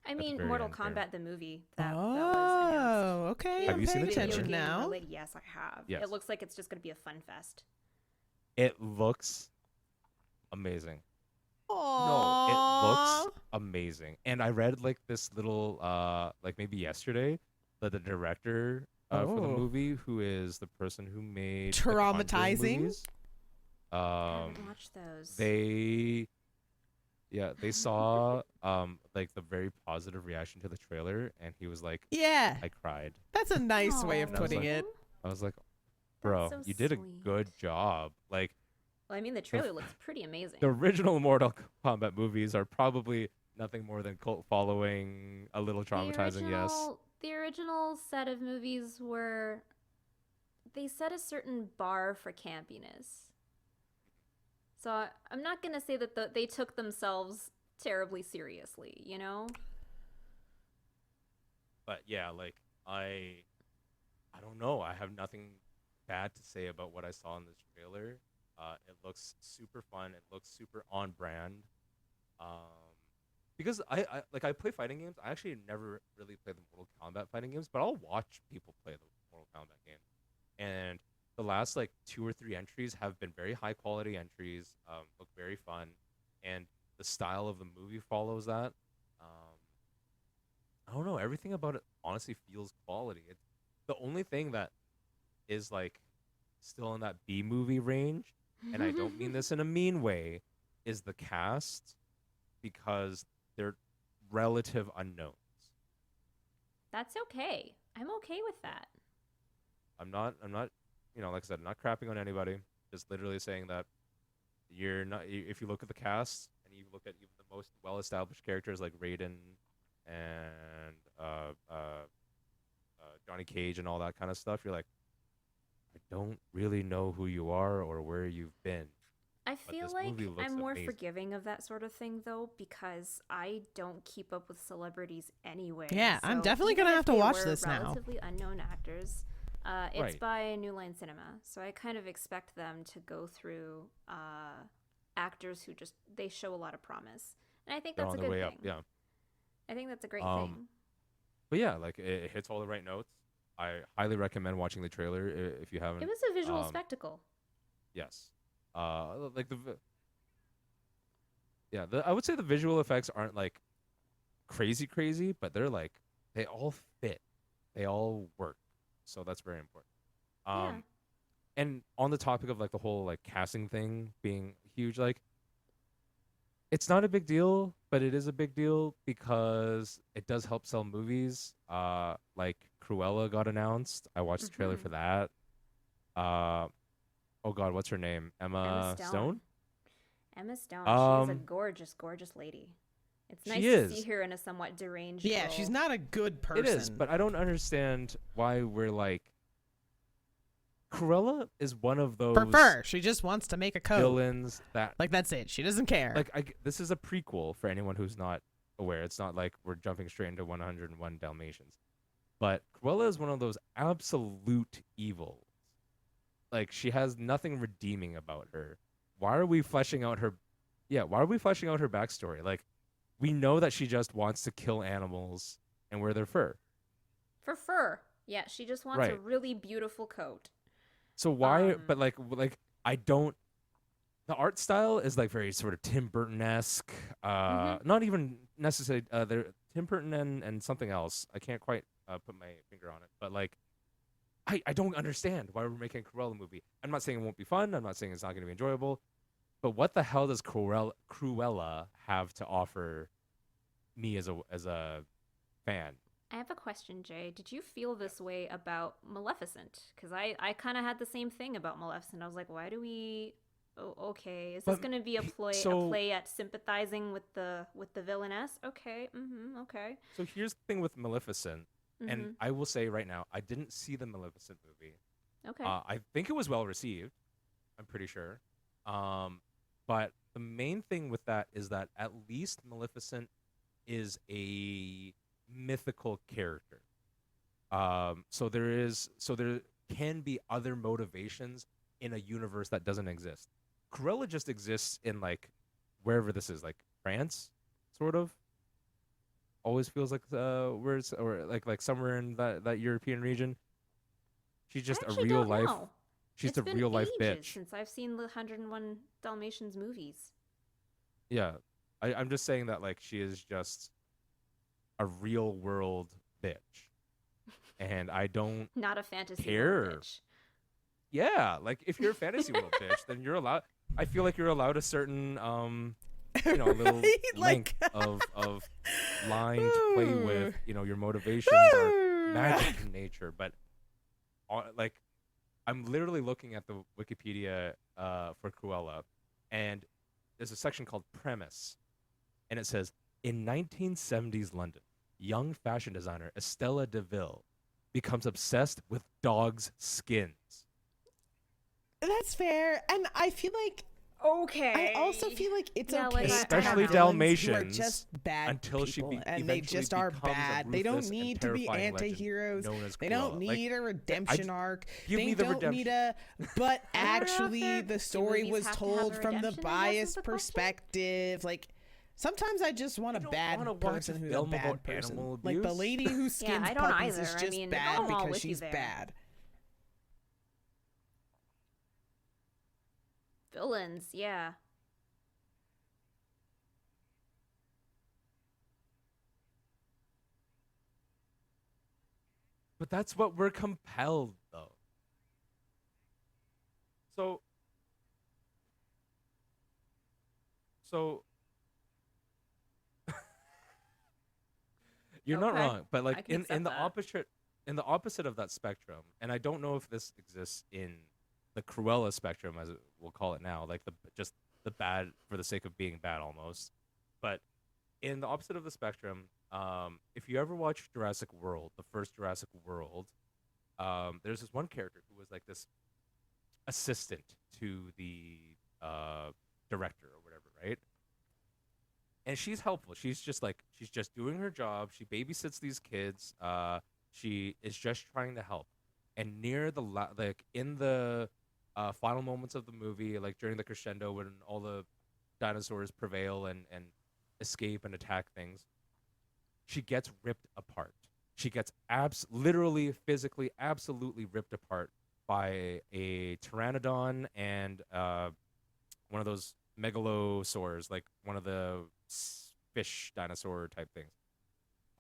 I mean, Mortal Kombat the movie. That was announced. Okay. Have you seen the attention now? Yes, I have. Yes. It looks like it's just going to be a fun fest. It looks amazing. Aww. No, it looks amazing. And I read like this little, like maybe yesterday, that the director for the movie, who is the person who made Traumatizing. Movies, I haven't watched those. They saw like the very positive reaction to the trailer, and he was like, yeah, I cried. That's a nice way of putting it. I was like, bro, so you did a sweet. good job. Like, well, I mean, the trailer looks pretty amazing. the original Mortal Kombat movies are probably nothing more than cult following, a little traumatizing, yes. The original set of movies they set a certain bar for campiness. So I'm not going to say that they took themselves terribly seriously, you know? But yeah, like, I don't know. I have nothing bad to say about what I saw in this trailer. It looks super fun. It looks super on brand. Because I play fighting games. I actually never really play the Mortal Kombat fighting games, but I'll watch people play the Mortal Kombat game. And the last like 2 or 3 entries have been very high quality entries. Look very fun, and the style of the movie follows that. I don't know. Everything about it honestly feels quality. It's the only thing that is like still in that B movie range and I don't mean this in a mean way, is the cast, because they're relative unknowns. That's okay. I'm okay with that. I'm not, like I said, I'm not crapping on anybody. Just literally saying that you're not, if you look at the cast and you look at even the most well-established characters like Raiden and Johnny Cage and all that kind of stuff, you're like, I don't really know who you are or where you've been. I feel like I'm more forgiving of that sort of thing, though, because I don't keep up with celebrities anyway. Yeah, so I'm definitely going to have to watch this now. Relatively unknown actors. It's Right. by New Line Cinema, so I kind of expect them to go through actors who just, they show a lot of promise. And I think They're that's on a their good way thing. up, yeah. I think that's a great thing. But yeah, like it hits all the right notes. I highly recommend watching the trailer if you haven't. It was a visual spectacle. Yes. Like I would say the visual effects aren't like crazy, but they're like, they all fit. They all work. So that's very important. Yeah. And on the topic of like the whole like casting thing being huge, like it's not a big deal, but it is a big deal because it does help sell movies. Like Cruella got announced. I watched the trailer for that. Oh God, what's her name? Emma Stone? Emma Stone. She's a gorgeous lady. It's nice to see her in a somewhat deranged role. She's not a good person. It is, but I don't understand why we're like, Cruella is one of those She just wants to make a coat. villains that, like, that's it. She doesn't care. like, this is a prequel for anyone who's not aware. It's not like we're jumping straight into 101 Dalmatians. But Cruella is one of those absolute evils. Like, she has nothing redeeming about her. Why are we fleshing out her backstory? Like, we know that she just wants to kill animals and wear their fur. For fur. Yeah, she just wants a really beautiful coat. So why, but like I don't, the art style is like very sort of Tim Burton-esque, not even necessarily, Tim Burton and something else. I can't quite put my finger on it, but like, I don't understand why we're making a Cruella movie. I'm not saying it won't be fun. I'm not saying it's not going to be enjoyable. But what the hell does Cruella have to offer me as a fan? I have a question, Jay. Did you feel this way about Maleficent? Because I kind of had the same thing about Maleficent. I was like, why do we... Oh, okay. Is this going to be a play at sympathizing with the villainess? Okay. Okay. So here's the thing with Maleficent. And I will say right now, I didn't see the Maleficent movie. Okay. I think it was well received. I'm pretty sure. But the main thing with that is that at least Maleficent is a mythical character. So there can be other motivations in a universe that doesn't exist. Cruella just exists in like wherever this is, like France, sort of. Always feels like where it's, or like somewhere in that European region. She's just a real life. She's a real life bitch. Since I've seen the 101 Dalmatians movies. Yeah, I'm just saying that like she is just a real world bitch, and I don't not a fantasy care. World bitch. Yeah, like if you're a fantasy world bitch, then you're allowed. I feel like you're allowed a certain little length of line to play with. Your motivations are magic in nature, but like I'm literally looking at the Wikipedia for Cruella, and there's a section called Premise, and it says, in 1970s London, young fashion designer Estella DeVille becomes obsessed with dogs' skins. That's fair, and I feel like okay. I also feel like it's okay, like, especially to have Dalmatians, who are just bad until people, she and they just are bad. They don't need to be anti-heroes. They don't need a redemption arc. They don't need a. But actually, the story was told from the biased perspective. Like sometimes I just want a bad person who's a bad person. Like the lady who skins puppies is just bad because she's bad. Villains, yeah. But that's what we're compelled, though. So, So you're not Okay. wrong, but I like can in accept the that. opposite of that spectrum, and I don't know if this exists in the Cruella spectrum, as we'll call it now, like the just the bad for the sake of being bad almost. But in the opposite of the spectrum, if you ever watch Jurassic World, the first Jurassic World, there's this one character who was like this assistant to the director or whatever, right? And she's helpful. She's just doing her job. She babysits these kids. She is just trying to help. And near the like in the final moments of the movie, like during the crescendo when all the dinosaurs prevail and escape and attack things, she gets ripped apart. She gets literally, physically, absolutely ripped apart by a pteranodon and one of those megalosaurs, like one of the fish dinosaur type things.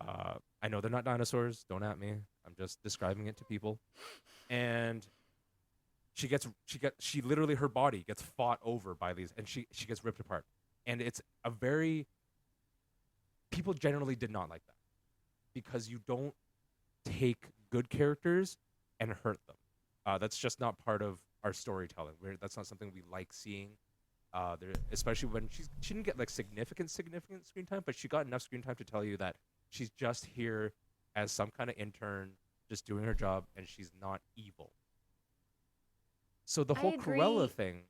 I know they're not dinosaurs. Don't at me. I'm just describing it to people. And she literally, her body gets fought over by these, and she gets ripped apart. And it's a very, people generally did not like that because you don't take good characters and hurt them. That's just not part of our storytelling. That's not something we like seeing. Especially when she didn't get like significant screen time, but she got enough screen time to tell you that she's just here as some kind of intern, just doing her job, and she's not evil. So the I whole Cruella agree. thing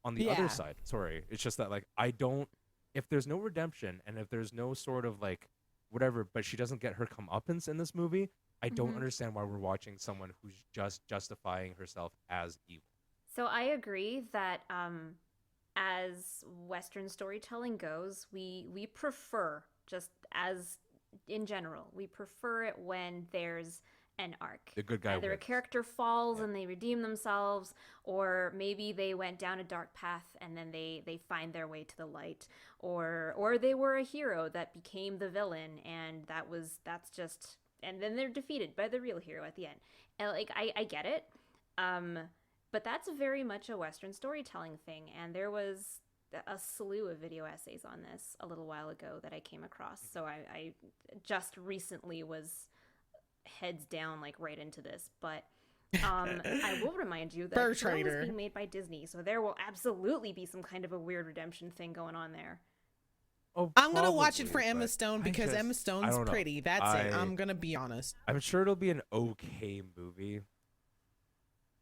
on the Yeah. other side, sorry, it's just that like I don't, if there's no redemption and if there's no sort of like whatever, but she doesn't get her comeuppance in this movie, I don't Mhm. understand why we're watching someone who's just justifying herself as evil. So I agree that as Western storytelling goes, we prefer, just as in general, we prefer it when there's an arc. The good guy Either a wins. character falls Yeah. and they redeem themselves, or maybe they went down a dark path and then they find their way to the light, or they were a hero that became the villain, and that's just, and then they're defeated by the real hero at the end. And like I get it. Um, but that's very much a Western storytelling thing, and there was a slew of video essays on this a little while ago that I came across. So I just recently was heads down, like right into this. But I will remind you that Fur Cruella is trader. being made by Disney, so there will absolutely be some kind of a weird redemption thing going on there. Oh, I'm gonna watch it for probably, Emma but Stone I because Emma just I Stone's don't know. pretty. That's it. I'm gonna be honest. I'm sure it'll be an okay movie.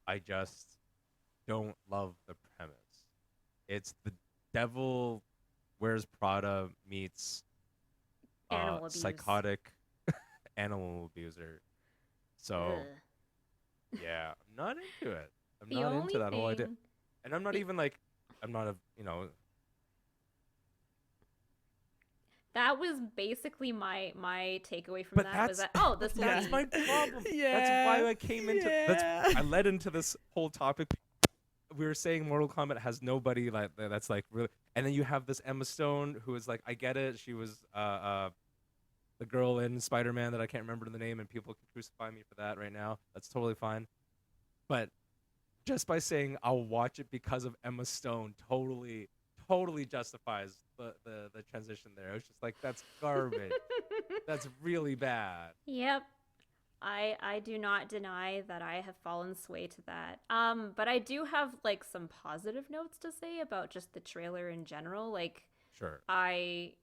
I just don't love the premise. It's the devil wears Prada meets Animal abuse. psychotic animal abuser. So Ugh. yeah, I'm not into it. I'm The not only into that whole idea. thing, And I'm not the- even like I'm not a that was basically my takeaway from but that was that's that, oh, this will that's be my problem. That's Yeah. why I came into Yeah. that's I led into this whole topic. We were saying Mortal Kombat has nobody like that's like really, and then you have this Emma Stone who is like, I get it, she was the girl in Spider-Man that I can't remember the name, and people can crucify me for that right now. That's totally fine. But just by saying I'll watch it because of Emma Stone totally justifies the transition there. I was just like, that's garbage. That's really bad. Yep. I do not deny that I have fallen sway to that. But I do have like some positive notes to say about just the trailer in general. Like Sure. I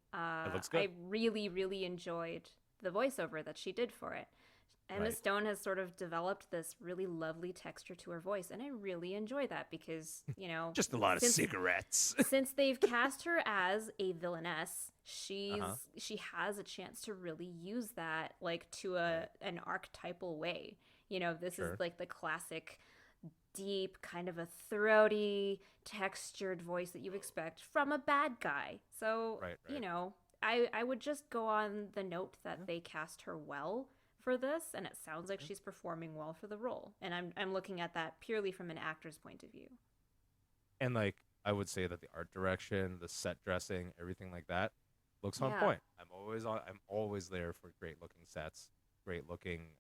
looks good. I really enjoyed the voiceover that she did for it. Emma Right. Stone has sort of developed this really lovely texture to her voice, and I really enjoy that because, Just a lot of since cigarettes. since they've cast her as a villainess, Uh-huh. she has a chance to really use that like to an archetypal way. This Sure. is like the classic deep, kind of a throaty, textured voice that you expect from a bad guy. So, Right. I would just go on the note that they cast her well for this, and it sounds like she's performing well for the role. And I'm looking at that purely from an actor's point of view. And like I would say that the art direction, the set dressing, everything like that looks on Yeah. point. I'm always there for great looking sets, great looking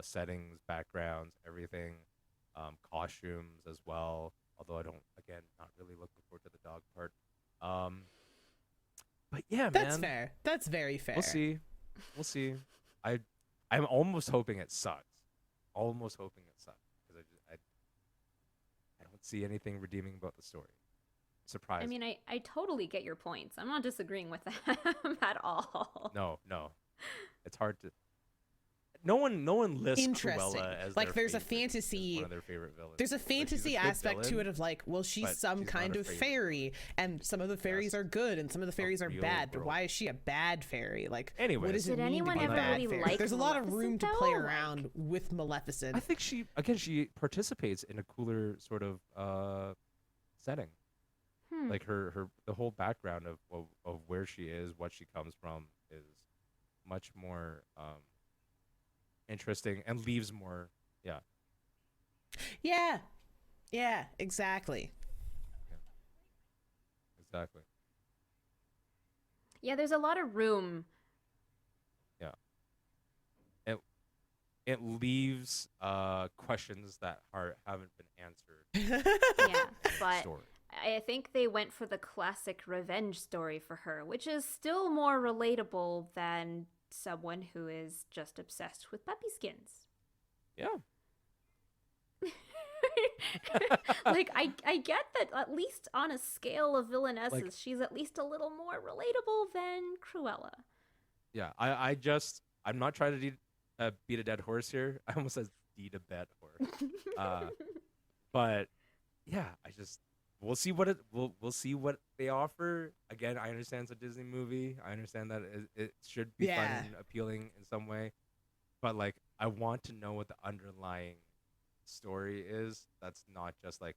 settings, backgrounds, everything, costumes as well. Although I don't, again, not really looking forward to the dog part. But yeah, That's man. fair. That's very fair. We'll see. We'll see. I'm almost hoping it sucks. Almost hoping it sucks because I don't see anything redeeming about the story. Surprise. I mean, I totally get your points. I'm not disagreeing with them at all. No. It's hard to. No one lists Interesting. Cruella as Like, their there's a favorite, as fantasy- one of their favorite villains. There's a Like, she's fantasy good aspect to villain, it of like, well, she's but some she's kind not a of favorite fairy, and some of the fairies are good, and some of the fairies are real bad. But world. why is she a bad fairy? Like, Anyways. what does it Did mean anyone to be a ever bad really fairy? like There's a lot of room to Maleficent, play though? around with Maleficent. I think she participates in a cooler sort of setting. Hmm. Like the whole background of where she is, what she comes from is much more interesting and leaves more. Yeah, exactly. Exactly. Yeah, there's a lot of room. It leaves questions that haven't been answered. Yeah, but Story. I think they went for the classic revenge story for her, which is still more relatable than someone who is just obsessed with puppy skins. Yeah. Like, I get that at least on a scale of villainesses, Like- she's at least a little more relatable than Cruella. Yeah. I'm not trying to beat a dead horse here. I almost said beat a dead horse. But yeah, we'll see we'll see what they offer. Again, I understand it's a Disney movie. I understand that it should be fun Yeah. and appealing in some way. But like, I want to know what the underlying story is. That's not just like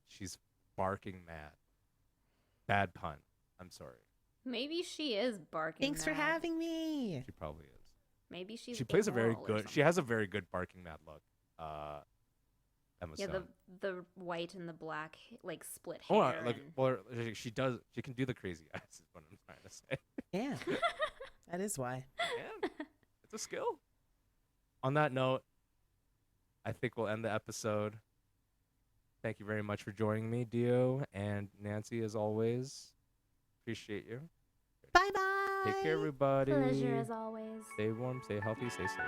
she's barking mad. Bad pun. I'm sorry. Maybe she is barking Thanks for mad. having me. She probably is. Maybe she's She plays a very amoral or good. She has a very good barking mad look. Emma Yeah, Stone. the white and the black like split hair. Oh, like, and- well, she does. She can do the crazy eyes. Is what I'm trying to say. Yeah, that is why. Yeah, it's a skill. On that note, I think we'll end the episode. Thank you very much for joining me, Deo and Nancy, as always. Appreciate you. Bye bye. Take care, everybody. Pleasure as always. Stay warm, stay healthy, stay safe.